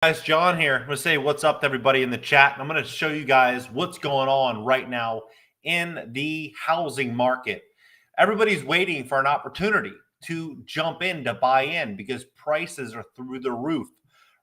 Guys, John here. I'm going to say what's up to everybody in the chat. I'm going to show you guys what's going on right now in the housing market. Everybody's waiting for an opportunity to jump in, to buy in, because prices are through the roof.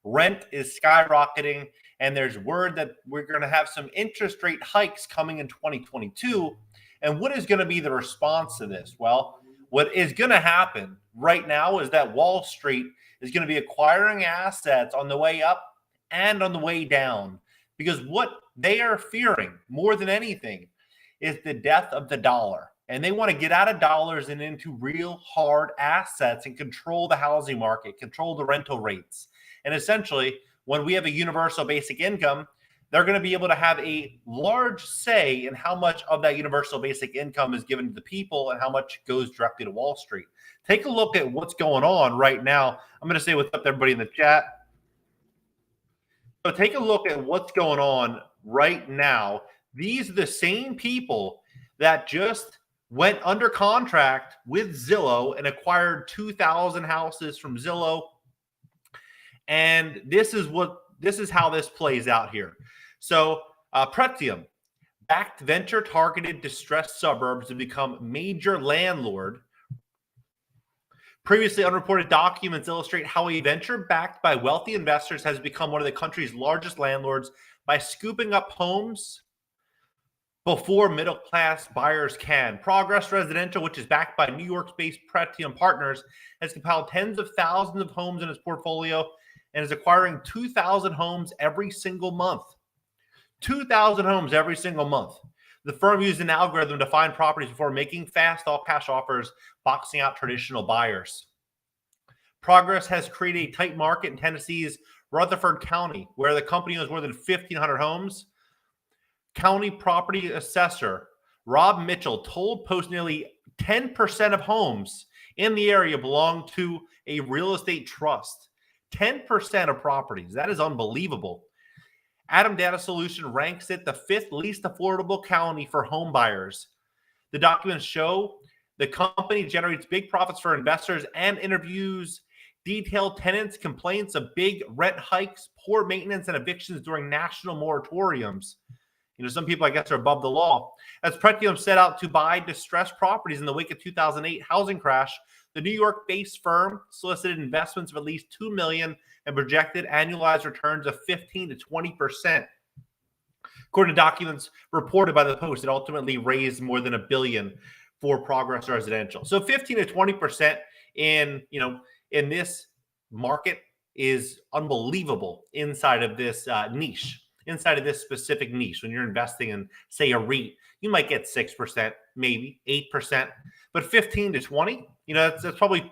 Rent is skyrocketing, and there's word that we're going to have some interest rate hikes coming in 2022. And what is going to be the response to this? Well, what is going to happen right now is that Wall Street is going to be acquiring assets on the way up and on the way down, because what they are fearing more than anything is the death of the dollar. And they want to get out of dollars and into real hard assets and control the housing market, control the rental rates. And essentially, when we have a universal basic income, they're going to be able to have a large say in how much of that universal basic income is given to the people and how much goes directly to Wall Street. Take a look at what's going on right now. I'm going to say what's up to everybody in the chat. So take a look at what's going on right now. These are the same people that just went under contract with Zillow and acquired 2,000 houses from Zillow. And this is how this plays out here. So Pretium backed venture targeted distressed suburbs to become major landlord. Previously unreported documents illustrate how a venture backed by wealthy investors has become one of the country's largest landlords by scooping up homes before middle-class buyers can. Progress Residential, which is backed by New York-based Pretium Partners, has compiled tens of thousands of homes in its portfolio and is acquiring 2,000 homes every single month. 2,000 homes every single month. The firm used an algorithm to find properties before making fast all-cash offers, boxing out traditional buyers. Progress has created a tight market in Tennessee's Rutherford County, where the company owns more than 1,500 homes. County property assessor Rob Mitchell told Post nearly 10% of homes in the area belong to a real estate trust. 10% of properties. That is unbelievable. Adam Data Solution ranks it the 5th least affordable county for home buyers. The documents show the company generates big profits for investors and interviews detailed tenants' complaints of big rent hikes, poor maintenance, and evictions during national moratoriums. You know, some people, I guess, are above the law. As Pretium set out to buy distressed properties in the wake of 2008 housing crash, the New York-based firm solicited investments of at least $2 million and projected annualized returns of 15 to 20%. According to documents reported by the Post, it ultimately raised more than $1 billion for Progress Residential. So 15 to 20% in this market is unbelievable inside of this niche. Inside of this specific niche, when you're investing in, say, a REIT, you might get 6%, maybe 8%, but 15 to 20, that's probably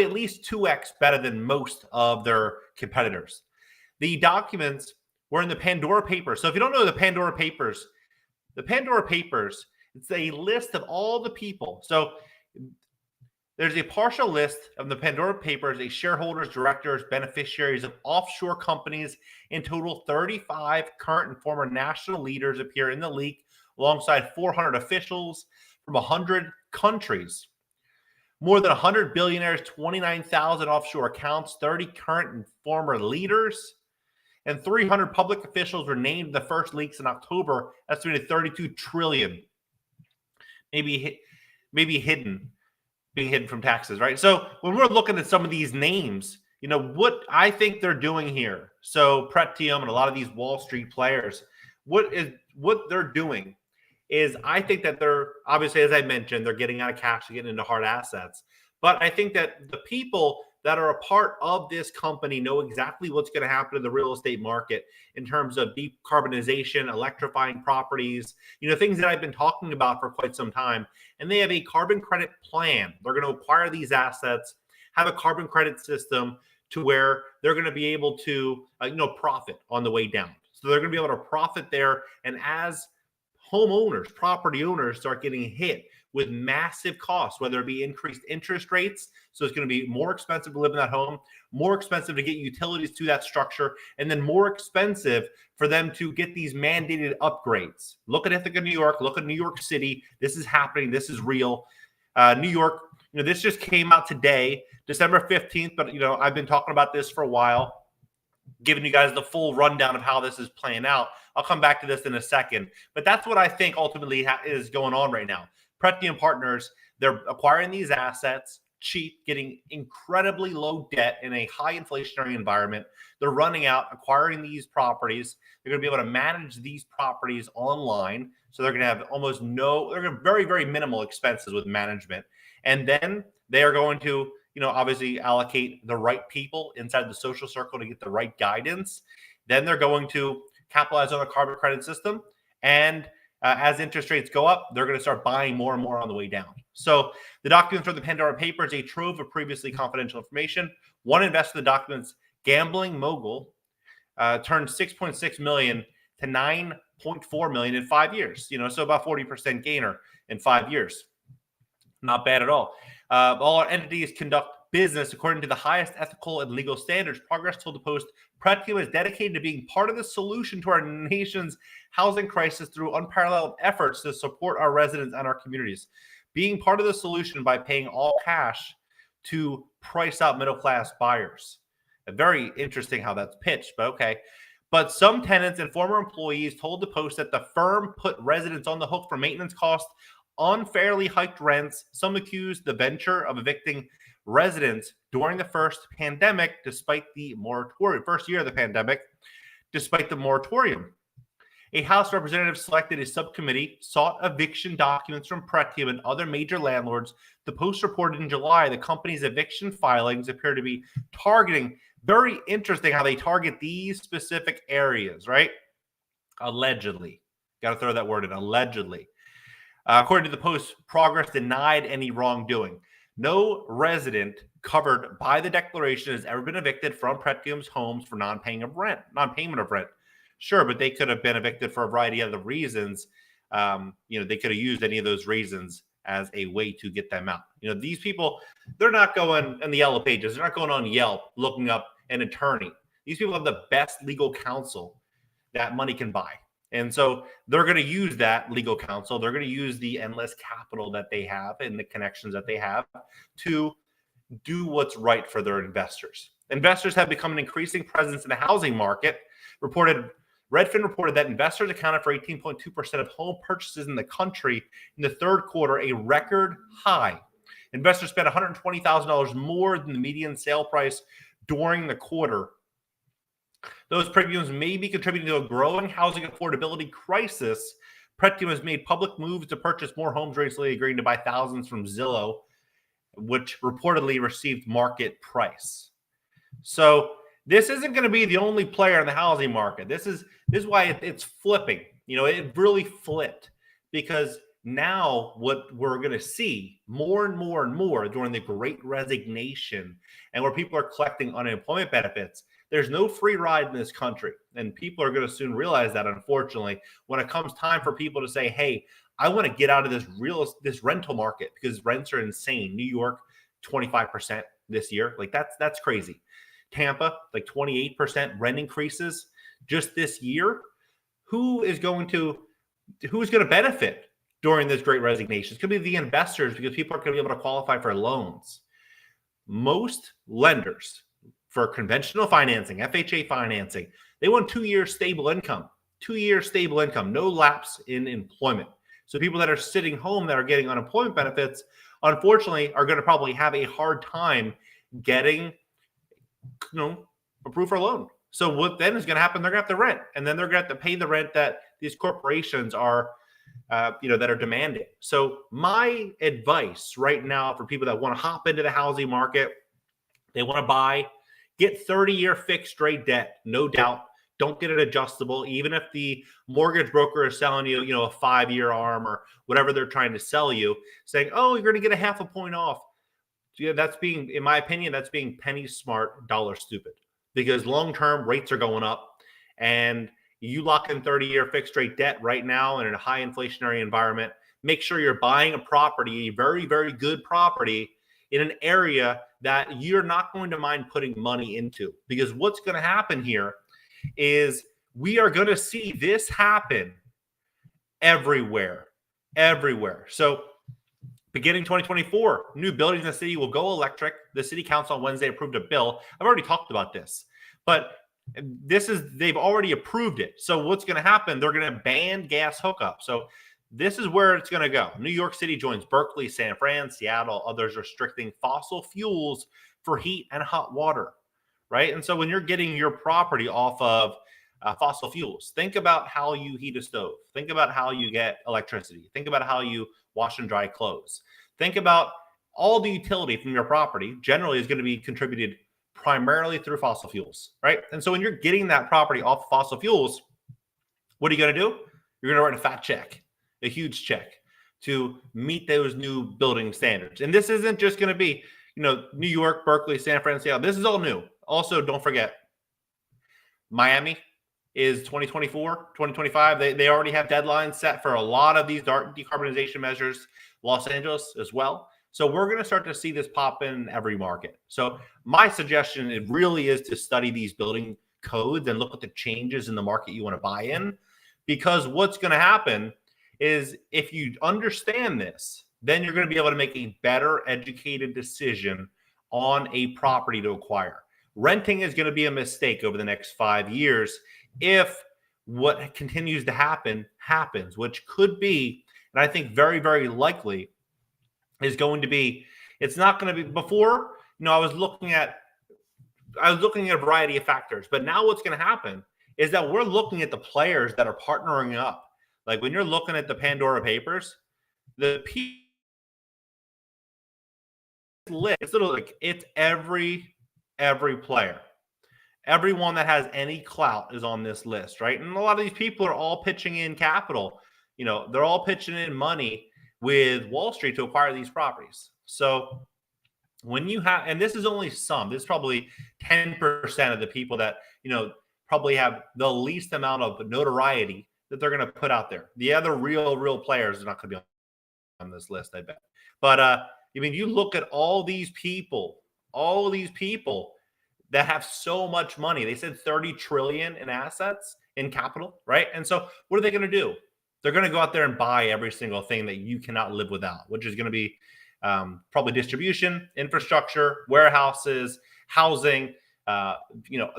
at least 2x better than most of their competitors. The documents were in the Pandora Papers. So if you don't know the Pandora Papers, it's a list of all the people. So there's a partial list of the Pandora Papers, a shareholders, directors, beneficiaries of offshore companies. In total, 35 current and former national leaders appear in the leak, alongside 400 officials from 100 countries. More than 100 billionaires, 29,000 offshore accounts, 30 current and former leaders, and 300 public officials were named in the first leaks in October, estimated $32 trillion. Maybe hidden. Being hidden from taxes, right? So when we're looking at some of these names, what I think they're doing here. So Pretium and a lot of these Wall Street players, what they're doing is, I think that they're obviously, as I mentioned, they're getting out of cash to get into hard assets. But I think that the people that are a part of this company know exactly what's going to happen to the real estate market in terms of decarbonization, electrifying properties, things that I've been talking about for quite some time. And they have a carbon credit plan. They're going to acquire these assets, have a carbon credit system to where they're going to be able to, profit on the way down. So they're going to be able to profit there. And as homeowners, property owners start getting hit with massive costs, whether it be increased interest rates, so it's going to be more expensive to live in that home, more expensive to get utilities to that structure, and then more expensive for them to get these mandated upgrades. Look at Ithaca, New York. Look at New York City. This is happening. This is real. New York, this just came out today, December 15th, but, I've been talking about this for a while. giving you guys the full rundown of how this is playing out. I'll come back to this in a second. But that's what I think ultimately is going on right now. Pretium Partners, they're acquiring these assets cheap, getting incredibly low debt in a high inflationary environment. They're running out, acquiring these properties. They're going to be able to manage these properties online. So they're going to have almost no, they're going to have very, very minimal expenses with management. And then they are going to, obviously allocate the right people inside the social circle to get the right guidance. Then they're going to capitalize on a carbon credit system. And as interest rates go up, they're going to start buying more and more on the way down. So the documents from the Pandora Papers, a trove of previously confidential information. One investor in the documents, gambling mogul, turned $6.6 million to $9.4 million in 5 years. So about 40% gainer in 5 years. Not bad at all. All our entities conduct business according to the highest ethical and legal standards. Progress told the Post, Pretium is dedicated to being part of the solution to our nation's housing crisis through unparalleled efforts to support our residents and our communities. Being part of the solution by paying all cash to price out middle-class buyers. Very interesting how that's pitched, but okay. But some tenants and former employees told the Post that the firm put residents on the hook for maintenance costs, unfairly hiked rents. Some accused the venture of evicting residents during the first year of the pandemic, despite the moratorium. A House representative selected a subcommittee, sought eviction documents from Pretium and other major landlords. The Post reported in July the company's eviction filings appear to be targeting, very interesting how they target these specific areas, right? Allegedly. Got to throw that word in, allegedly. According to the Post, Progress denied any wrongdoing. No resident covered by the declaration has ever been evicted from Pretium's homes for non-payment of rent. Sure, but they could have been evicted for a variety of other reasons. They could have used any of those reasons as a way to get them out. These people, they're not going on the Yellow Pages. They're not going on Yelp looking up an attorney. These people have the best legal counsel that money can buy. And so they're going to use that legal counsel. They're going to use the endless capital that they have and the connections that they have to do what's right for their investors. Investors have become an increasing presence in the housing market. Redfin reported that investors accounted for 18.2% of home purchases in the country in the third quarter, a record high. Investors spent $120,000 more than the median sale price during the quarter. Those premiums may be contributing to a growing housing affordability crisis. Pretium has made public moves to purchase more homes recently, agreeing to buy thousands from Zillow, which reportedly received market price. So this isn't going to be the only player in the housing market. This is why it's flipping. It really flipped, because now what we're going to see more and more and more during the Great Resignation, and where people are collecting unemployment benefits, there's no free ride in this country. And people are going to soon realize that, unfortunately, when it comes time for people to say, hey, I want to get out of this rental market because rents are insane. New York, 25% this year. Like that's crazy. Tampa, like 28% rent increases just this year. Who's going to benefit during this Great Resignation? It's going to be the investors, because people are going to be able to qualify for loans. Most lenders for conventional financing, FHA financing, they want 2 years stable income, no lapse in employment. So people that are sitting home that are getting unemployment benefits, unfortunately, are going to probably have a hard time getting approved for a loan. So what then is going to happen? They're going to have to rent, and then they're going to have to pay the rent that these corporations are, that are demanding. So my advice right now for people that want to hop into the housing market, they want to buy, get 30-year fixed rate debt, no doubt. Don't get it adjustable, even if the mortgage broker is selling you, a 5-year ARM or whatever they're trying to sell you, saying, oh, you're going to get a half a point off. Yeah, in my opinion, that's being penny smart, dollar stupid, because long-term rates are going up, and you lock in 30-year fixed rate debt right now in a high inflationary environment. Make sure you're buying a property, a very, very good property, in an area that you're not going to mind putting money into, because what's going to happen here is we are going to see this happen everywhere. So beginning 2024, new buildings in the city will go electric. The city council on Wednesday approved a bill. I've already talked about this, but They've already approved it. So what's going to happen? They're going to ban gas hookup. So this is where it's going to go. New York City joins Berkeley, San Fran, Seattle, others restricting fossil fuels for heat and hot water, right? And so when you're getting your property off of fossil fuels, think about how you heat a stove. Think about how you get electricity. Think about how you wash and dry clothes. Think about all the utility from your property generally is going to be contributed primarily through fossil fuels, right? And so when you're getting that property off of fossil fuels, what are you going to do? You're going to write a fat check, a huge check to meet those new building standards. And this isn't just going to be, New York, Berkeley, San Francisco. This is all new. Also, don't forget, Miami is 2024, 2025. They already have deadlines set for a lot of these decarbonization measures. Los Angeles as well. So we're going to start to see this pop in every market. So my suggestion, it really is to study these building codes and look at the changes in the market you want to buy in. Because what's going to happen is if you understand this, then you're going to be able to make a better educated decision on a property to acquire. Renting is going to be a mistake over the next 5 years if what continues to happen happens, which could be, and I think very, very likely is going to be, it's not going to be before, I was looking at a variety of factors, but now what's going to happen is that we're looking at the players that are partnering up. Like when you're looking at the Pandora Papers, the list, it's every player. Everyone that has any clout is on this list, right? And a lot of these people are all pitching in capital. They're all pitching in money with Wall Street to acquire these properties. So when you have, and this is only some, this is probably 10% of the people that, probably have the least amount of notoriety that they're going to put out there. The other real players are not going to be on this list, I bet. But you look at all these people that have so much money. They said 30 trillion in assets, in capital, right? And so what are they going to do? They're going to go out there and buy every single thing that you cannot live without, which is going to be probably distribution, infrastructure, warehouses, housing. They're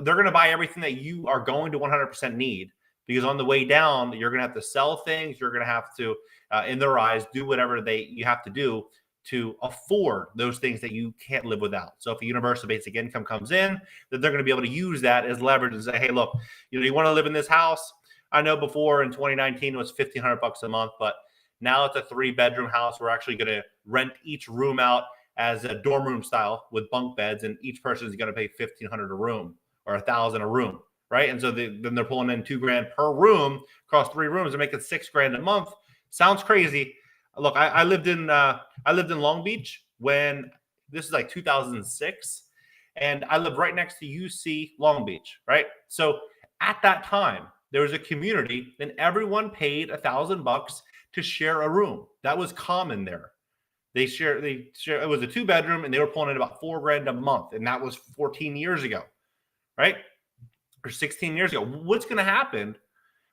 going to buy everything that you are going to 100% need, because on the way down, you're going to have to sell things. You're going to have to, in their eyes, do whatever you have to do to afford those things that you can't live without. So if a universal basic income comes in, then they're going to be able to use that as leverage and say, hey, look, you want to live in this house? I know before in 2019 it was $1,500 a month, but now it's a 3-bedroom house. We're actually going to rent each room out as a dorm room style with bunk beds, and each person is going to pay $1,500 a room or $1,000 a room, right? And so then they're pulling in $2,000 per room across 3 rooms. They're making $6,000 a month. Sounds crazy. Look, I lived in Long Beach when this is like 2006, and I lived right next to UC Long Beach, right? So at that time, there was a community, and everyone paid $1,000 to share a room. That was common there. They share. It was a 2-bedroom, and they were pulling in about $4,000 a month, and that was 14 years ago, right? Or 16 years ago. What's going to happen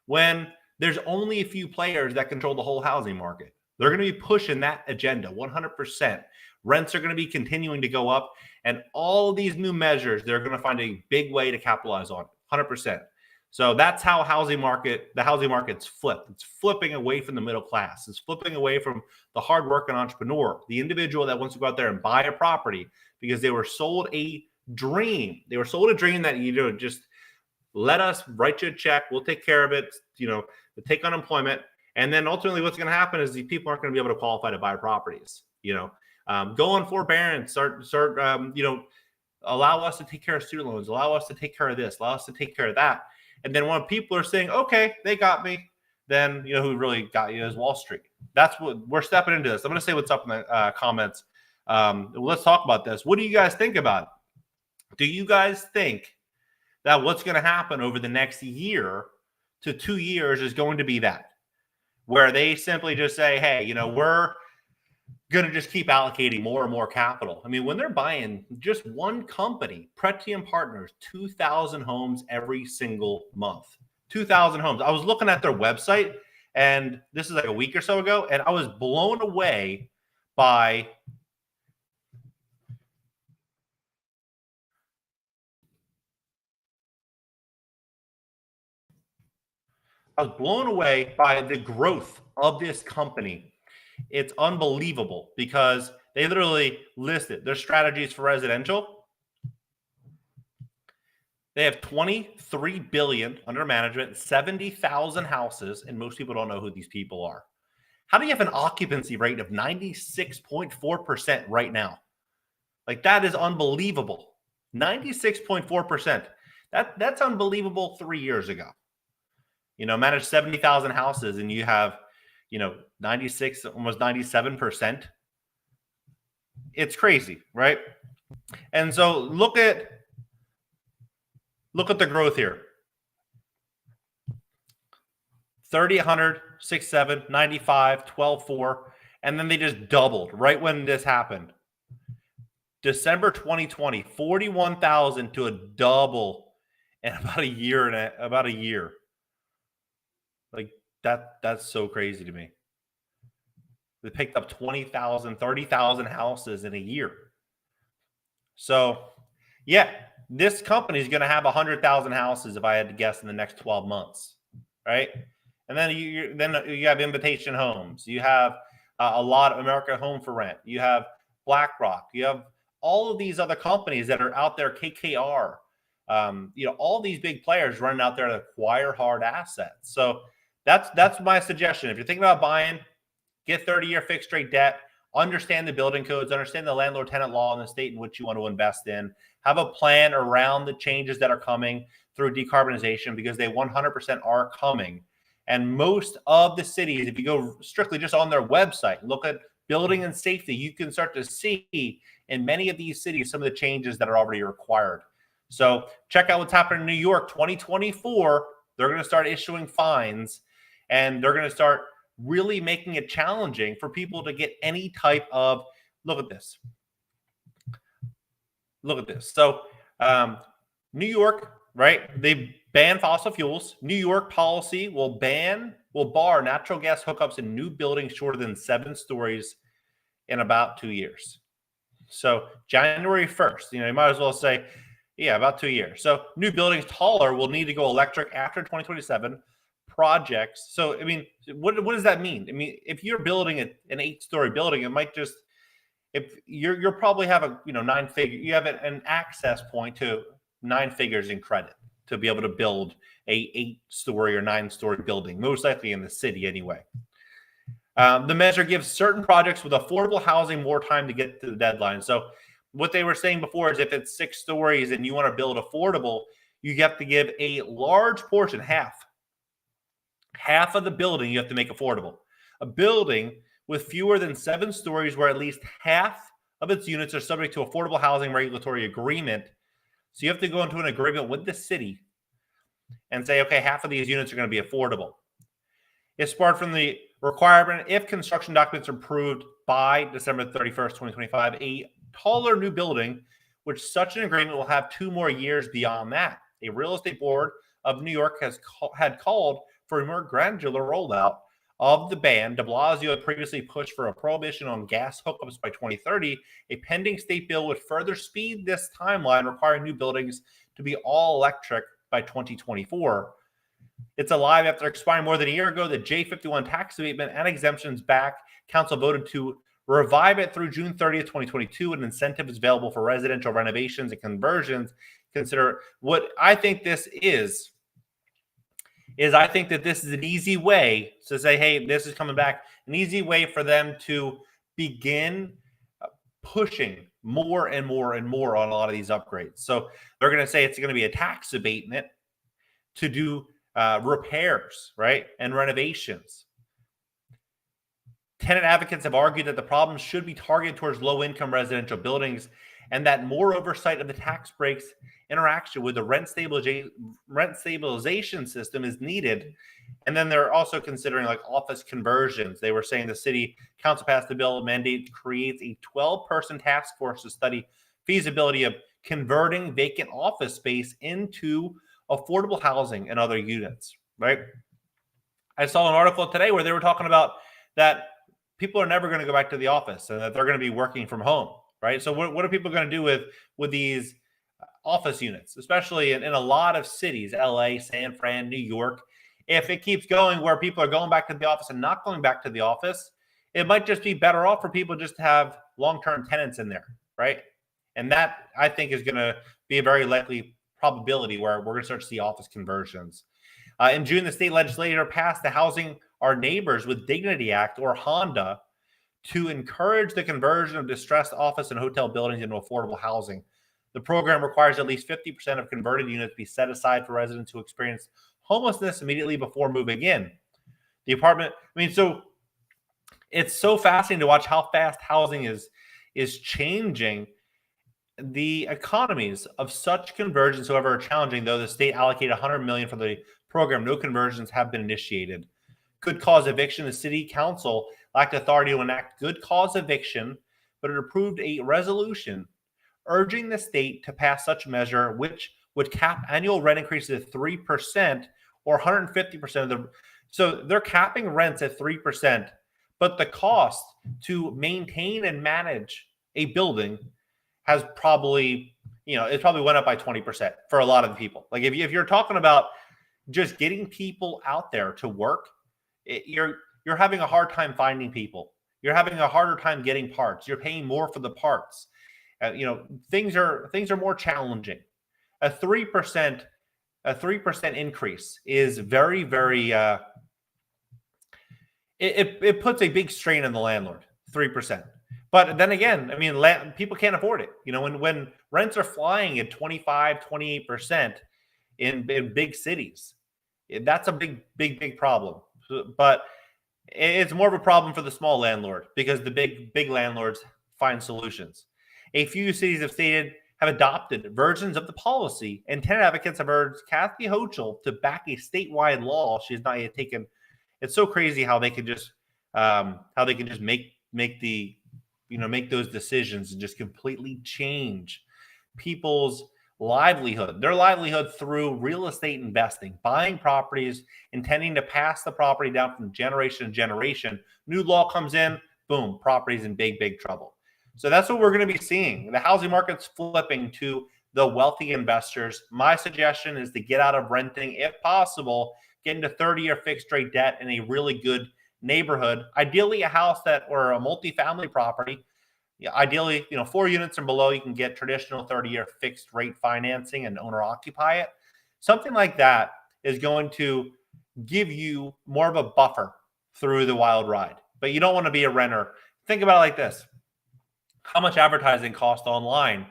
when there's only a few players that control the whole housing market? They're going to be pushing that agenda 100%. Rents are going to be continuing to go up, and all of these new measures, they're going to find a big way to capitalize on it, 100%. So that's how the housing market's flipped. It's flipping away from the middle class. It's flipping away from the hardworking entrepreneur, the individual that wants to go out there and buy a property because they were sold a dream. They were sold a dream that, just let us write you a check. We'll take care of it. Take unemployment. And then ultimately what's going to happen is these people aren't going to be able to qualify to buy properties. Go on forbearance, start, allow us to take care of student loans, allow us to take care of this, allow us to take care of that. And then when people are saying, okay, they got me, then who really got you is Wall Street. That's what we're stepping into this. I'm going to say what's up in the comments. Let's talk about this. What do you guys think about it? Do you guys think that what's going to happen over the next year to 2 years is going to be that, where they simply just say, hey, we're going to just keep allocating more and more capital? When they're buying just one company, Pretium Partners, 2,000 homes every single month. 2,000 homes. I was looking at their website, and this is like a week or so ago, and I was blown away by I was blown away by the growth of this company. It's unbelievable because they literally listed their strategies for residential. They have 23 billion under management, 70,000 houses, and most people don't know who these people are. How do you have an occupancy rate of 96.4% right now? Like, that is unbelievable. 96.4%. That's unbelievable 3 years ago. Manage 70,000 houses and you have, 96, almost 97%. It's crazy, right? And so look at the growth here. 30, 100, 6, 7, 95, 12, 4. And then they just doubled right when this happened. December 2020, 41,000 to a double in about a year. Like, that's so crazy to me. They picked up 20,000, 30,000 houses in a year. So, yeah, this company is going to have 100,000 houses if I had to guess in the next 12 months, right? And then you have Invitation Homes. You have a lot of America Home for Rent. You have BlackRock. You have all of these other companies that are out there, KKR. All these big players running out there to acquire hard assets. So that's my suggestion. If you're thinking about buying, get 30-year fixed rate debt. Understand the building codes, understand the landlord-tenant law in the state in which you want to invest in. Have a plan around the changes that are coming through decarbonization, because they 100% are coming. And most of the cities, if you go strictly just on their website, look at building and safety, you can start to see in many of these cities some of the changes that are already required. So check out what's happening in New York. 2024, they're going to start issuing fines, and they're going to start really making it challenging for people to get any type of, look at this. So New York, right? They ban fossil fuels. New York policy will bar natural gas hookups in new buildings shorter than 7 stories in about 2 years. So January 1st, you might as well say, about 2 years. So new buildings taller will need to go electric after 2027. Projects. So, what does that mean? If you're building an 8-story building, it might just, if you'll probably have a 9-figure, you have an access point to 9 figures in credit to be able to build a 8-story or 9-story building, most likely in the city anyway. The measure gives certain projects with affordable housing more time to get to the deadline. So what they were saying before is if it's 6 stories and you want to build affordable, you have to give a large portion, half of the building you have to make affordable. A building with fewer than 7 stories where at least half of its units are subject to affordable housing regulatory agreement. So you have to go into an agreement with the city and say, okay, half of these units are going to be affordable. It's sparked from the requirement, if construction documents are approved by December 31st, 2025, a taller new building, which such an agreement will have 2 more years beyond that. A real estate board of New York had called for a more gradual rollout of the ban. De Blasio had previously pushed for a prohibition on gas hookups by 2030. A pending state bill would further speed this timeline, requiring new buildings to be all electric by 2024. It's alive after expiring more than a year ago. The J51 tax abatement and exemptions back. Council voted to revive it through June 30th, 2022. An incentive is available for residential renovations and conversions. Consider what I think this is I think that this is an easy way to say, hey, this is coming back. An easy way for them to begin pushing more and more and more on a lot of these upgrades. So they're going to say it's going to be a tax abatement to do repairs, right, and renovations. Tenant advocates have argued that the problem should be targeted towards low-income residential buildings, and that more oversight of the tax breaks interaction with the rent stabilization system is needed. And then they're also considering like office conversions. They were saying the city council passed the bill mandate creates a 12-person task force to study feasibility of converting vacant office space into affordable housing and other units, right? I saw an article today where they were talking about that people are never going to go back to the office and that they're going to be working from home, right? So what are people going to do with these office units, especially in a lot of cities, LA, San Fran, New York? if it keeps going where people are going back to the office and not going back to the office, it might just be better off for people just to have long-term tenants in there, right? And that, I think, is going to be a very likely probability where we're going to start to see office conversions. In June, the state legislature passed the Housing Our Neighbors with Dignity Act, or HONDA, to encourage the conversion of distressed office and hotel buildings into affordable housing. The program requires at least 50% of converted units be set aside for residents who experience homelessness immediately before moving in. The apartment, so it's so fascinating to watch how fast housing is changing. The economies of such conversions, however, are challenging, though the state allocated $100 million for the program. No conversions have been initiated. Good cause eviction. The city council lacked authority to enact good cause eviction, but it approved a resolution urging the state to pass such measure, which would cap annual rent increases at 3% or 150% of the. So they're capping rents at 3%, but the cost to maintain and manage a building has probably, it probably went up by 20% for a lot of the people. Like if you're talking about just getting people out there to work, you're having a hard time finding people. You're having a harder time getting parts. You're paying more for the parts. Things are more challenging. A 3% increase is very, very. It puts a big strain on the landlord. 3%. But then again, people can't afford it. When rents are flying at 25, 28% in big cities, that's a big problem. But it's more of a problem for the small landlord because the big landlords find solutions. A few cities have adopted versions of the policy, and tenant advocates have urged Kathy Hochul to back a statewide law she has not yet taken. It's so crazy how they can just make those decisions and just completely change people's livelihood, their livelihood through real estate investing, buying properties, intending to pass the property down from generation to generation. New law comes in, boom, property's in big trouble. So that's what we're going to be seeing. The housing market's flipping to the wealthy investors. My suggestion is to get out of renting if possible, get into 30-year fixed rate debt in a really good neighborhood, ideally a house or a multifamily property. Ideally, 4 units and below, you can get traditional 30-year fixed rate financing and owner occupy it. Something like that is going to give you more of a buffer through the wild ride. But you don't want to be a renter. Think about it like this. How much advertising cost online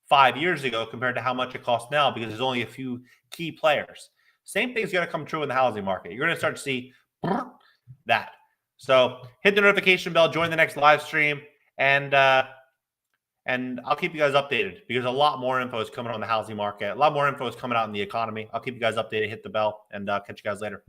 5 years ago compared to how much it costs now, because there's only a few key players. Same thing is going to come true in the housing market. You're going to start to see that. So hit the notification bell, join the next live stream, and I'll keep you guys updated because a lot more info is coming on the housing market. A lot more info is coming out in the economy. I'll keep you guys updated. Hit the bell, and catch you guys later.